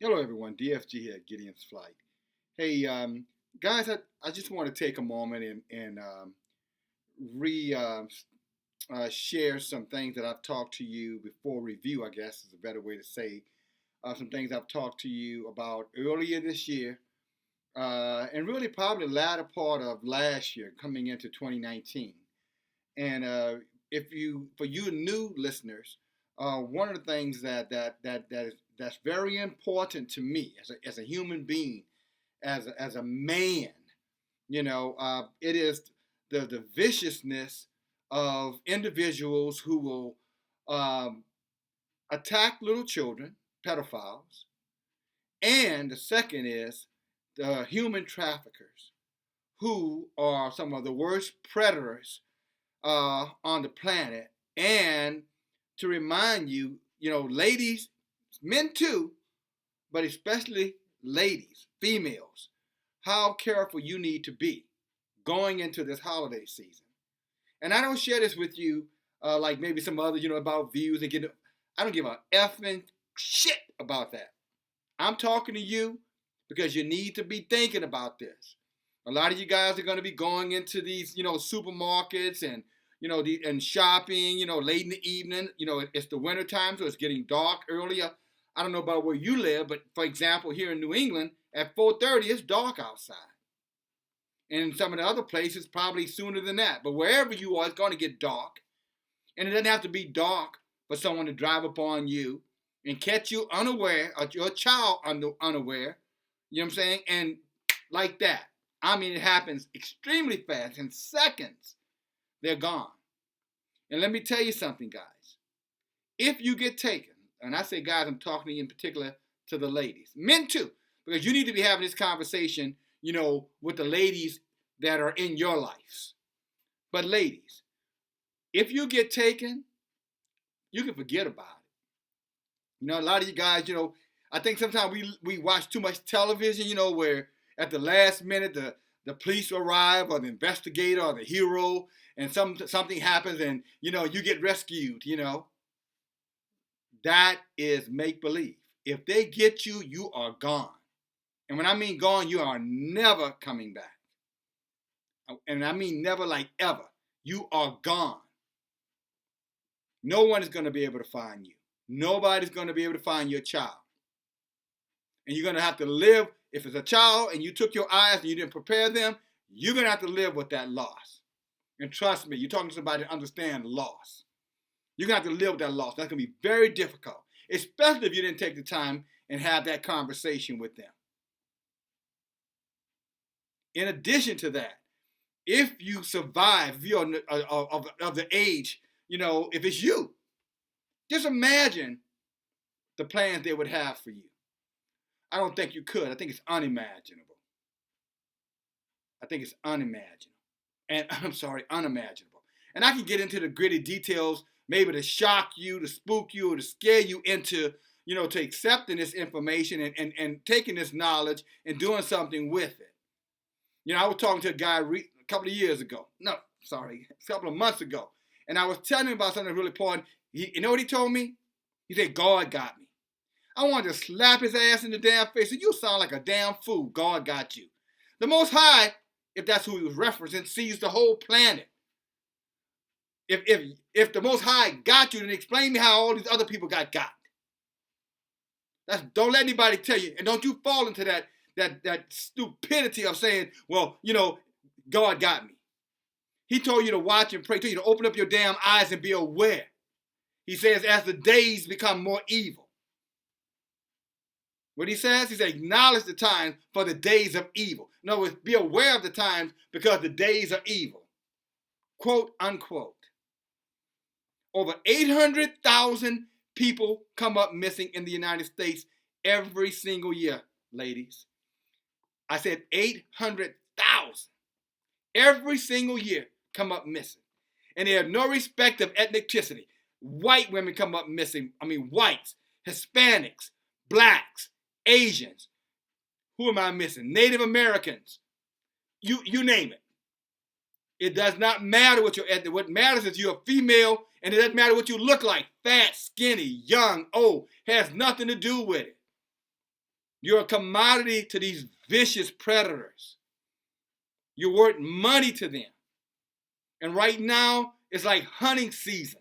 Hello, everyone. DFG here at Gideon's Flight. Hey, guys, I just want to take a moment and re share some things that I've talked to you before review, I guess is a better way to say. Some things I've talked to you about earlier this year and really probably the latter part of last year coming into 2019. And for you new listeners, one of the things that's very important to me as a human being, as a man, it is the viciousness of individuals who will um, attack little children, pedophiles, and the second is the human traffickers, who are some of the worst predators on the planet. And to remind you, ladies, men too, but especially ladies, females, how careful you need to be going into this holiday season. And I don't share this with you like maybe some others, about views and getting. I don't give a effing shit about that. I'm talking to you because you need to be thinking about this. A lot of you guys are going to be going into these, supermarkets and and shopping, late in the evening. It's the winter time, so it's getting dark earlier. I don't know about where you live, but for example, here in New England, at 4:30, it's dark outside. And in some of the other places, probably sooner than that. But wherever you are, it's going to get dark. And it doesn't have to be dark for someone to drive up on you and catch you unaware, or your child unaware. You know what I'm saying? And like that. I mean, it happens extremely fast. In seconds, they're gone. And let me tell you something, guys. If you get taken, and I say guys, I'm talking to you in particular to the ladies, men too, because you need to be having this conversation, with the ladies that are in your lives. But ladies, if you get taken, you can forget about it. A lot of you guys, I think sometimes we watch too much television, where at the last minute the police arrive or the investigator or the hero and something happens and you get rescued. That is make believe. If they get you, you are gone. And when I mean gone, you are never coming back. And I mean never like ever. You are gone. No one is going to be able to find you. Nobody's going to be able to find your child. And you're going to have to live, if it's a child and you took your eyes and you didn't prepare them, you're going to have to live with that loss. And trust me, you're talking to somebody that understands loss. You're going to have to live with that loss. That's going to be very difficult, especially if you didn't take the time and have that conversation with them. In addition to that, if you survive, if you're of the age, if it's you, just imagine the plans they would have for you. I don't think you could. I think it's unimaginable. I think it's unimaginable. And I'm sorry, unimaginable. And I can get into the gritty details, maybe to shock you, to spook you, or to scare you into, to accepting this information and taking this knowledge and doing something with it. I was talking to a guy a couple of years ago. No, sorry, a couple of months ago. And I was telling him about something really important. You know what he told me? He said, God got me. I wanted to slap his ass in the damn face. And you sound like a damn fool. God got you. The Most High, if that's who he was referencing, sees the whole planet. If the Most High got you, then explain me how all these other people got. Don't let anybody tell you. And don't you fall into that stupidity of saying, well, God got me. He told you to watch and pray. He told you to open up your damn eyes and be aware. He says, as the days become more evil. What he says, he said, acknowledge the times for the days of evil. In other words, be aware of the times because the days are evil. Quote, unquote. Over 800,000 people come up missing in the United States every single year, ladies. I said 800,000. Every single year come up missing. And they have no respect of ethnicity. White women come up missing. Whites, Hispanics, blacks, Asians. Who am I missing? Native Americans. You name it. It does not matter what your ethnic. What matters is you're a female, and it doesn't matter what you look like. Fat, skinny, young, old. Has nothing to do with it. You're a commodity to these vicious predators. You're worth money to them. And right now, it's like hunting season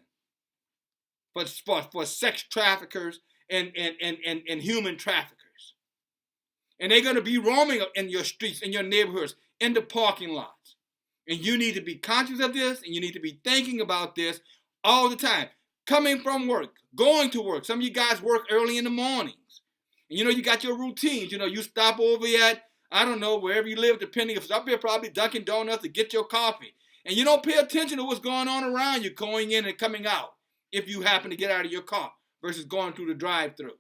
for sex traffickers and human traffickers. And they're going to be roaming in your streets, in your neighborhoods, in the parking lots. And you need to be conscious of this, and you need to be thinking about this all the time. Coming from work, going to work. Some of you guys work early in the mornings. And you got your routines. You stop over at, I don't know, wherever you live, depending if it's up here, probably Dunkin' Donuts to get your coffee. And you don't pay attention to what's going on around you, going in and coming out, if you happen to get out of your car versus going through the drive-through.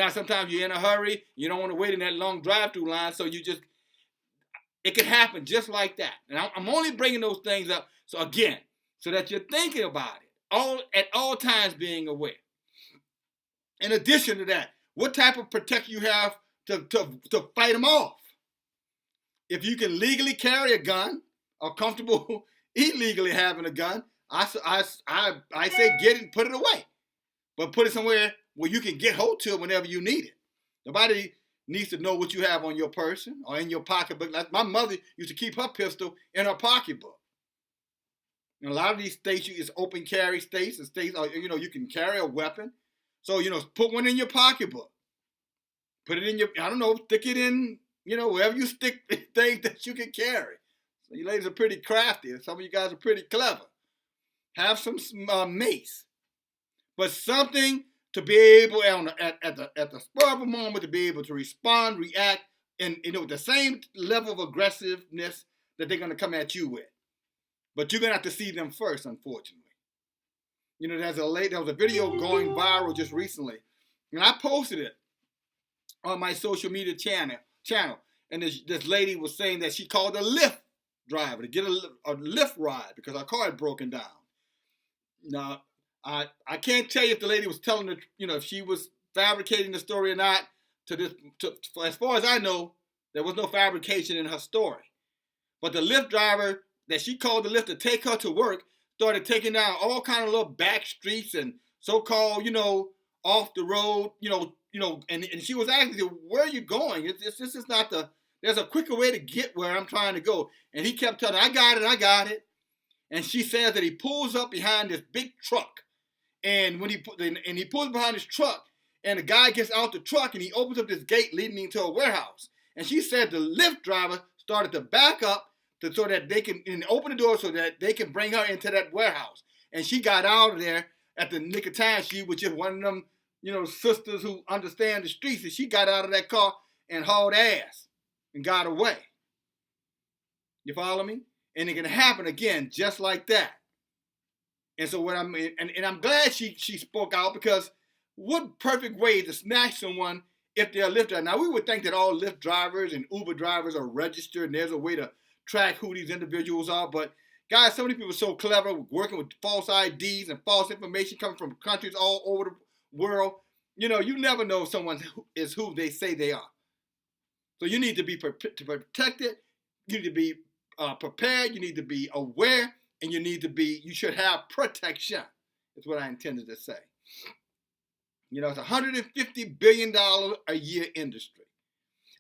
Sometimes you're in a hurry, you don't want to wait in that long drive-through line, so it could happen just like that. And I'm only bringing those things up, so that you're thinking about it, at all times being aware. In addition to that, what type of protection you have to fight them off? If you can legally carry a gun, or comfortable illegally having a gun, I say get it and put it away. But put it somewhere where you can get hold to it whenever you need it. Nobody needs to know what you have on your person or in your pocketbook. Like my mother used to keep her pistol in her pocketbook. And a lot of these states is open carry states, and states are, you can carry a weapon. So, put one in your pocketbook. Put it in your, stick it in, wherever you stick things that you can carry. So you ladies are pretty crafty. Some of you guys are pretty clever. Have some mace. But something to be able, at the spur of a moment, to be able to respond, react, and with the same level of aggressiveness that they're going to come at you with. But you're going to have to see them first, unfortunately. There was a video going viral just recently, and I posted it on my social media channel. And this lady was saying that she called a Lyft driver to get a Lyft ride because her car had broken down. Now, I can't tell you if the lady was telling if she was fabricating the story or not. As far as I know, there was no fabrication in her story. But the Lyft driver that she called the Lyft to take her to work started taking down all kind of little back streets and so-called, off the road, and she was asking, where are you going? This is not there's a quicker way to get where I'm trying to go. And he kept telling her, I got it. And she says that he pulls up behind this big truck. And when he pulls behind his truck, and the guy gets out the truck and he opens up this gate leading into a warehouse. And she said the Lyft driver started to back up so that they can open the door so that they can bring her into that warehouse. And she got out of there at the nick of time. She was just one of them, sisters who understand the streets. And she got out of that car and hauled ass and got away. You follow me? And it can happen again just like that. And so I'm glad she spoke out, because what perfect way to snatch someone if they're a Lyft driver. Now, we would think that all Lyft drivers and Uber drivers are registered and there's a way to track who these individuals are. But guys, so many people are so clever working with false IDs and false information coming from countries all over the world. You never know if someone is who they say they are. So you need to be protected. You need to be prepared. You need to be aware. And you should have protection. That's what I intended to say. It's a $150 billion a year industry.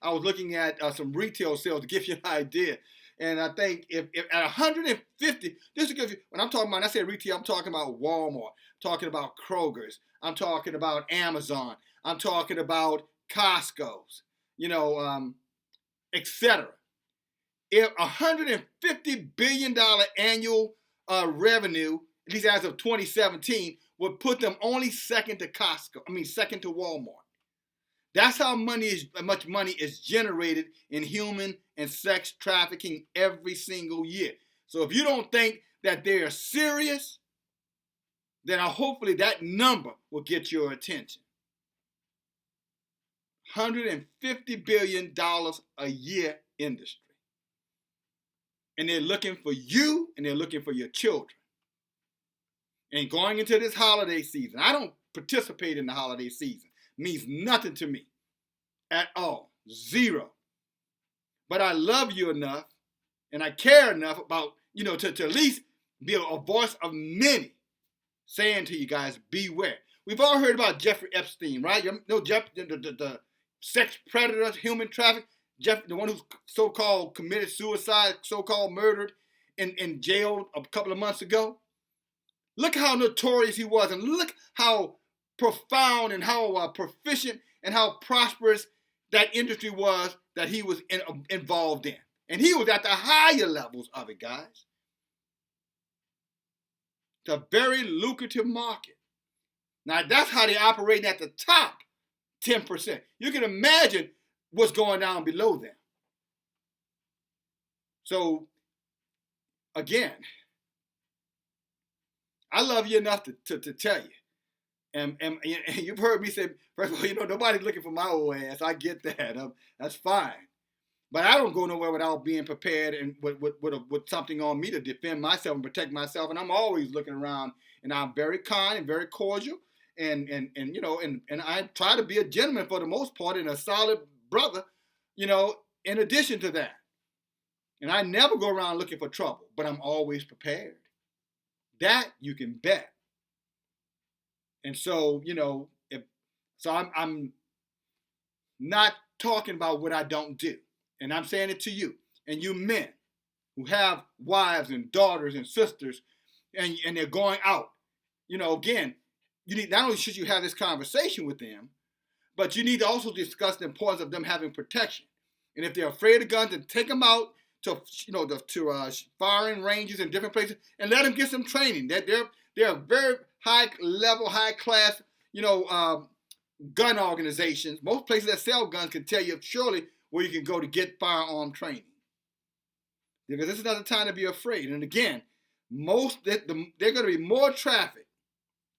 I was looking at some retail sales to give you an idea. And I think if at 150, this is because when I'm talking about, when I say retail, I'm talking about Walmart, I'm talking about Kroger's, I'm talking about Amazon, I'm talking about Costco's, etc. If $150 billion annual revenue, at least as of 2017, would put them only second to second to Walmart. That's how much money is generated in human and sex trafficking every single year. So if you don't think that they are serious, then hopefully that number will get your attention. $150 billion a year industry. And they're looking for you, and they're looking for your children. And going into this holiday season, I don't participate in the holiday season. It means nothing to me at all. Zero. But I love you enough, and I care enough about, to at least be a voice of many saying to you guys, beware. We've all heard about Jeffrey Epstein, right? Jeff, the sex predators, human trafficking, the one who's so-called committed suicide, so-called murdered in jail a couple of months ago. Look how notorious he was, and look how profound and how proficient and how prosperous that industry was that he was involved in. And he was at the higher levels of it, guys. It's a very lucrative market. Now, that's how they're operating at the top 10%. You can imagine what's going down below them. So, again, I love you enough to tell you. And you've heard me say, first of all, nobody's looking for my old ass. I get that. That's fine. But I don't go nowhere without being prepared and with something on me to defend myself and protect myself. And I'm always looking around, and I'm very kind and very cordial. And I try to be a gentleman for the most part and a solid brother, in addition to that. And I never go around looking for trouble, but I'm always prepared. That you can bet. And so, I'm not talking about what I don't do. And I'm saying it to you. And you men who have wives and daughters and sisters and they're going out. Again, you need, not only should you have this conversation with them, but you need to also discuss the importance of them having protection. And if they're afraid of guns, then take them out to firing ranges in different places and let them get some training. They're very high level, high class, gun organizations. Most places that sell guns can tell you surely where you can go to get firearm training. Because this is not the time to be afraid. And again, they're going to be more traffic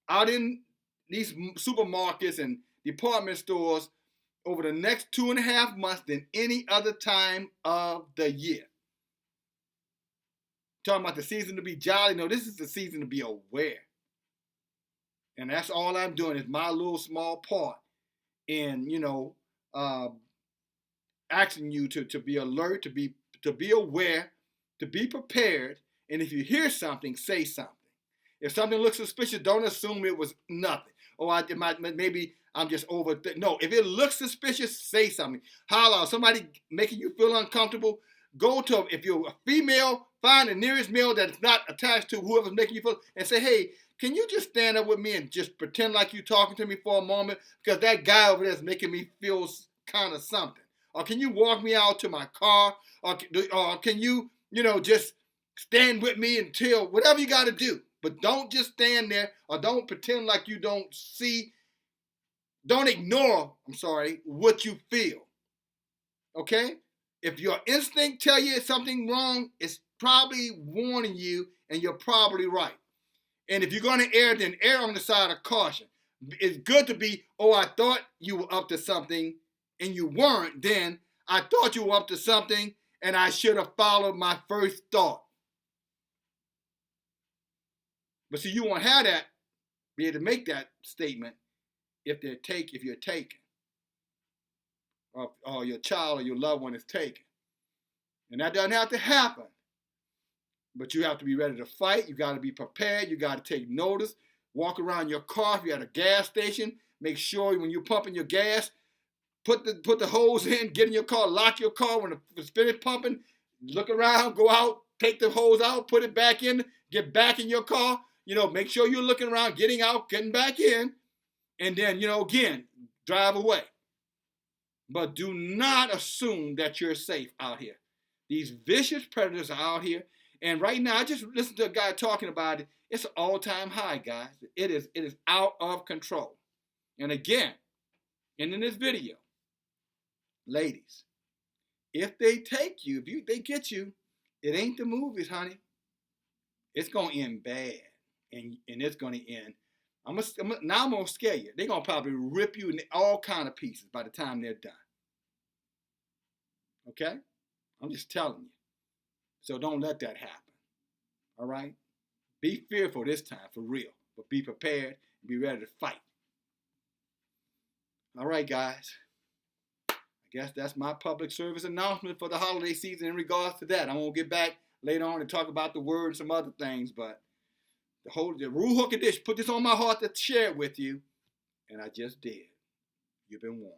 out in these supermarkets and department stores over the next 2.5 months than any other time of the year. Talking about the season to be jolly. No, this is the season to be aware. And that's all I'm doing is my little small part in, asking you to be alert, to be aware, to be prepared. And if you hear something, say something. If something looks suspicious, don't assume it was nothing. Maybe I'm just no, if it looks suspicious, say something. Holler. Somebody making you feel uncomfortable, if you're a female, find the nearest male that's not attached to whoever's making you feel, and say, hey, can you just stand up with me and just pretend like you're talking to me for a moment? Because that guy over there is making me feel kind of something. Or can you walk me out to my car? Or can you, just stand with me until, whatever you got to do. But don't just stand there, or don't pretend like you don't see. Don't ignore, what you feel. Okay? If your instinct tell you something wrong, it's probably warning you, and you're probably right. And if you're going to err, then err on the side of caution. It's good to be, I thought you were up to something, and you weren't. Then I thought you were up to something, and I should have followed my first thought. But see, you won't have that, be able to make that statement if you're taken, or your child or your loved one is taken. And that doesn't have to happen. But you have to be ready to fight. You got to be prepared. You got to take notice. Walk around your car. If you're at a gas station, make sure when you're pumping your gas, put the hose in, get in your car, lock your car. When it's finished pumping, look around, go out, take the hose out, put it back in, get back in your car. Make sure you're looking around, getting out, getting back in. And then, again, drive away. But do not assume that you're safe out here. These vicious predators are out here. And right now, I just listened to a guy talking about it. It's an all-time high, guys. It is out of control. And again, and in this video, ladies, if they take you, they get you, it ain't the movies, honey. It's going to end bad. And it's going to end. Now I'm going to scare you. They're going to probably rip you in all kind of pieces by the time they're done. Okay? I'm just telling you. So don't let that happen. All right? Be fearful this time, for real. But be prepared and be ready to fight. All right, guys. I guess that's my public service announcement for the holiday season in regards to that. I'm going to get back later on and talk about the word and some other things, but the Rule Hook edition, put this on my heart to share it with you, and I just did. You've been warned.